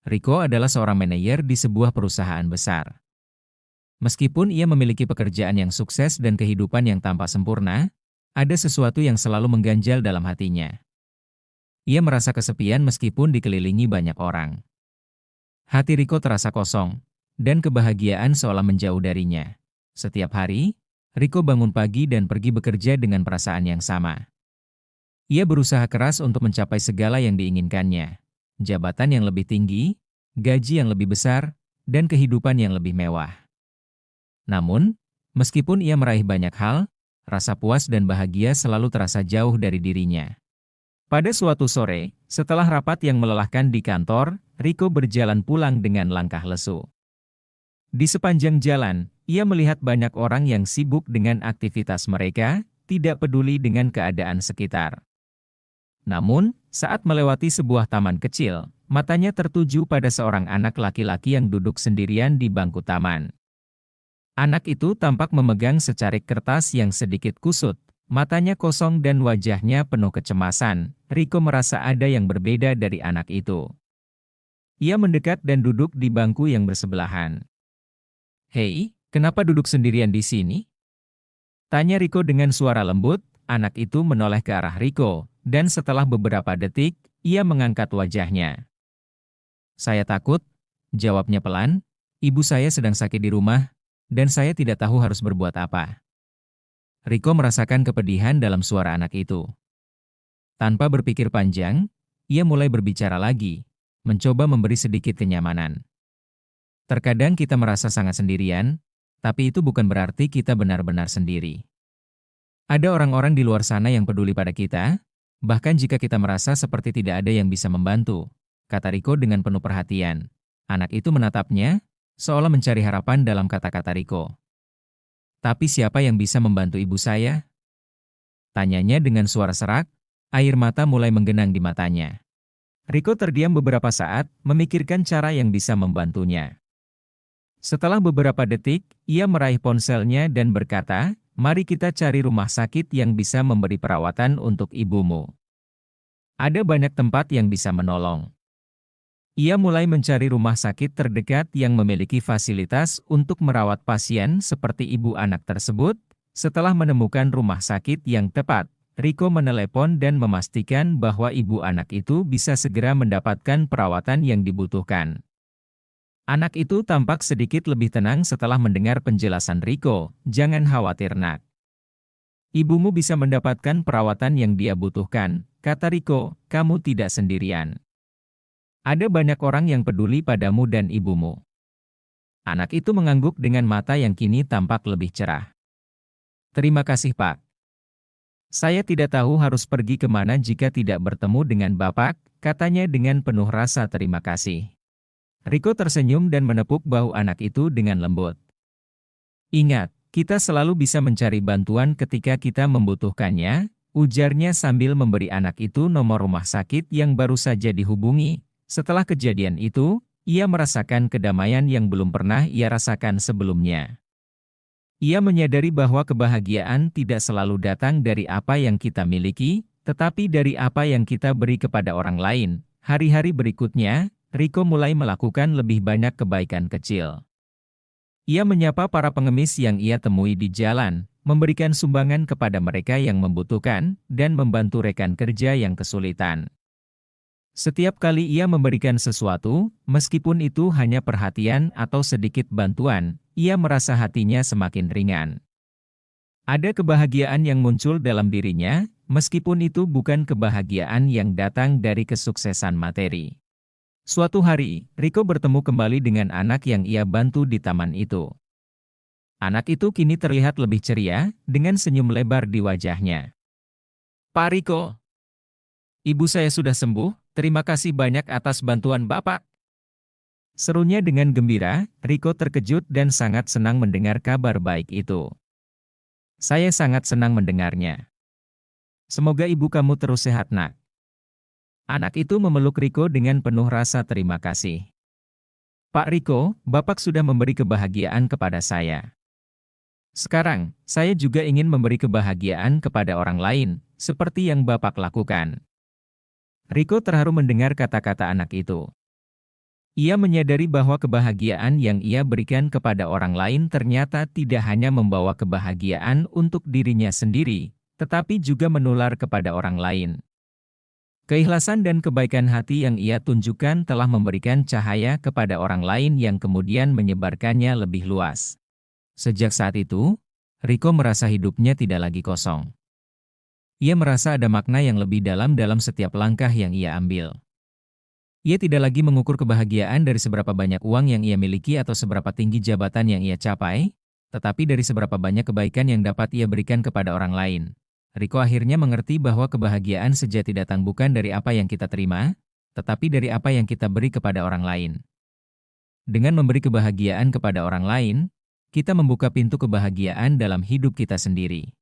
Riko adalah seorang manajer di sebuah perusahaan besar. Meskipun ia memiliki pekerjaan yang sukses dan kehidupan yang tampak sempurna, ada sesuatu yang selalu mengganjal dalam hatinya. Ia merasa kesepian meskipun dikelilingi banyak orang. Hati Riko terasa kosong, dan kebahagiaan seolah menjauh darinya. Setiap hari, Riko bangun pagi dan pergi bekerja dengan perasaan yang sama. Ia berusaha keras untuk mencapai segala yang diinginkannya. Jabatan yang lebih tinggi, gaji yang lebih besar, dan kehidupan yang lebih mewah. Namun, meskipun ia meraih banyak hal, rasa puas dan bahagia selalu terasa jauh dari dirinya. Pada suatu sore, setelah rapat yang melelahkan di kantor, Riko berjalan pulang dengan langkah lesu. Di sepanjang jalan, ia melihat banyak orang yang sibuk dengan aktivitas mereka, tidak peduli dengan keadaan sekitar. Namun, saat melewati sebuah taman kecil, matanya tertuju pada seorang anak laki-laki yang duduk sendirian di bangku taman. Anak itu tampak memegang secarik kertas yang sedikit kusut, matanya kosong dan wajahnya penuh kecemasan. Riko merasa ada yang berbeda dari anak itu. Ia mendekat dan duduk di bangku yang bersebelahan. "Hei, kenapa duduk sendirian di sini?" Tanya Riko dengan suara lembut. Anak itu menoleh ke arah Riko, dan setelah beberapa detik, ia mengangkat wajahnya. "Saya takut," jawabnya pelan. "Ibu saya sedang sakit di rumah, dan saya tidak tahu harus berbuat apa." Riko merasakan kepedihan dalam suara anak itu. Tanpa berpikir panjang, ia mulai berbicara lagi, mencoba memberi sedikit kenyamanan. "Terkadang kita merasa sangat sendirian, tapi itu bukan berarti kita benar-benar sendiri. Ada orang-orang di luar sana yang peduli pada kita, bahkan jika kita merasa seperti tidak ada yang bisa membantu," kata Riko dengan penuh perhatian. Anak itu menatapnya, seolah mencari harapan dalam kata-kata Riko. "Tapi siapa yang bisa membantu ibu saya?" Tanyanya dengan suara serak, air mata mulai menggenang di matanya. Riko terdiam beberapa saat, memikirkan cara yang bisa membantunya. Setelah beberapa detik, ia meraih ponselnya dan berkata, "Mari kita cari rumah sakit yang bisa memberi perawatan untuk ibumu. Ada banyak tempat yang bisa menolong." Ia mulai mencari rumah sakit terdekat yang memiliki fasilitas untuk merawat pasien seperti ibu anak tersebut. Setelah menemukan rumah sakit yang tepat, Riko menelepon dan memastikan bahwa ibu anak itu bisa segera mendapatkan perawatan yang dibutuhkan. Anak itu tampak sedikit lebih tenang setelah mendengar penjelasan Riko. "Jangan khawatir, Nak. Ibumu bisa mendapatkan perawatan yang dia butuhkan," kata Riko. "Kamu tidak sendirian. Ada banyak orang yang peduli padamu dan ibumu." Anak itu mengangguk dengan mata yang kini tampak lebih cerah. "Terima kasih, Pak. Saya tidak tahu harus pergi kemana jika tidak bertemu dengan Bapak," katanya dengan penuh rasa terima kasih. Riko tersenyum dan menepuk bahu anak itu dengan lembut. "Ingat, kita selalu bisa mencari bantuan ketika kita membutuhkannya," ujarnya sambil memberi anak itu nomor rumah sakit yang baru saja dihubungi. Setelah kejadian itu, ia merasakan kedamaian yang belum pernah ia rasakan sebelumnya. Ia menyadari bahwa kebahagiaan tidak selalu datang dari apa yang kita miliki, tetapi dari apa yang kita beri kepada orang lain. Hari-hari berikutnya, Riko mulai melakukan lebih banyak kebaikan kecil. Ia menyapa para pengemis yang ia temui di jalan, memberikan sumbangan kepada mereka yang membutuhkan, dan membantu rekan kerja yang kesulitan. Setiap kali ia memberikan sesuatu, meskipun itu hanya perhatian atau sedikit bantuan, ia merasa hatinya semakin ringan. Ada kebahagiaan yang muncul dalam dirinya, meskipun itu bukan kebahagiaan yang datang dari kesuksesan materi. Suatu hari, Riko bertemu kembali dengan anak yang ia bantu di taman itu. Anak itu kini terlihat lebih ceria, dengan senyum lebar di wajahnya. "Pak Riko, ibu saya sudah sembuh, terima kasih banyak atas bantuan Bapak." Serunya dengan gembira, Riko terkejut dan sangat senang mendengar kabar baik itu. "Saya sangat senang mendengarnya. Semoga ibu kamu terus sehat, Nak." Anak itu memeluk Riko dengan penuh rasa terima kasih. "Pak Riko, Bapak sudah memberi kebahagiaan kepada saya. Sekarang, saya juga ingin memberi kebahagiaan kepada orang lain, seperti yang Bapak lakukan." Riko terharu mendengar kata-kata anak itu. Ia menyadari bahwa kebahagiaan yang ia berikan kepada orang lain ternyata tidak hanya membawa kebahagiaan untuk dirinya sendiri, tetapi juga menular kepada orang lain. Keikhlasan dan kebaikan hati yang ia tunjukkan telah memberikan cahaya kepada orang lain yang kemudian menyebarkannya lebih luas. Sejak saat itu, Riko merasa hidupnya tidak lagi kosong. Ia merasa ada makna yang lebih dalam dalam setiap langkah yang ia ambil. Ia tidak lagi mengukur kebahagiaan dari seberapa banyak uang yang ia miliki atau seberapa tinggi jabatan yang ia capai, tetapi dari seberapa banyak kebaikan yang dapat ia berikan kepada orang lain. Riko akhirnya mengerti bahwa kebahagiaan sejati datang bukan dari apa yang kita terima, tetapi dari apa yang kita beri kepada orang lain. Dengan memberi kebahagiaan kepada orang lain, kita membuka pintu kebahagiaan dalam hidup kita sendiri.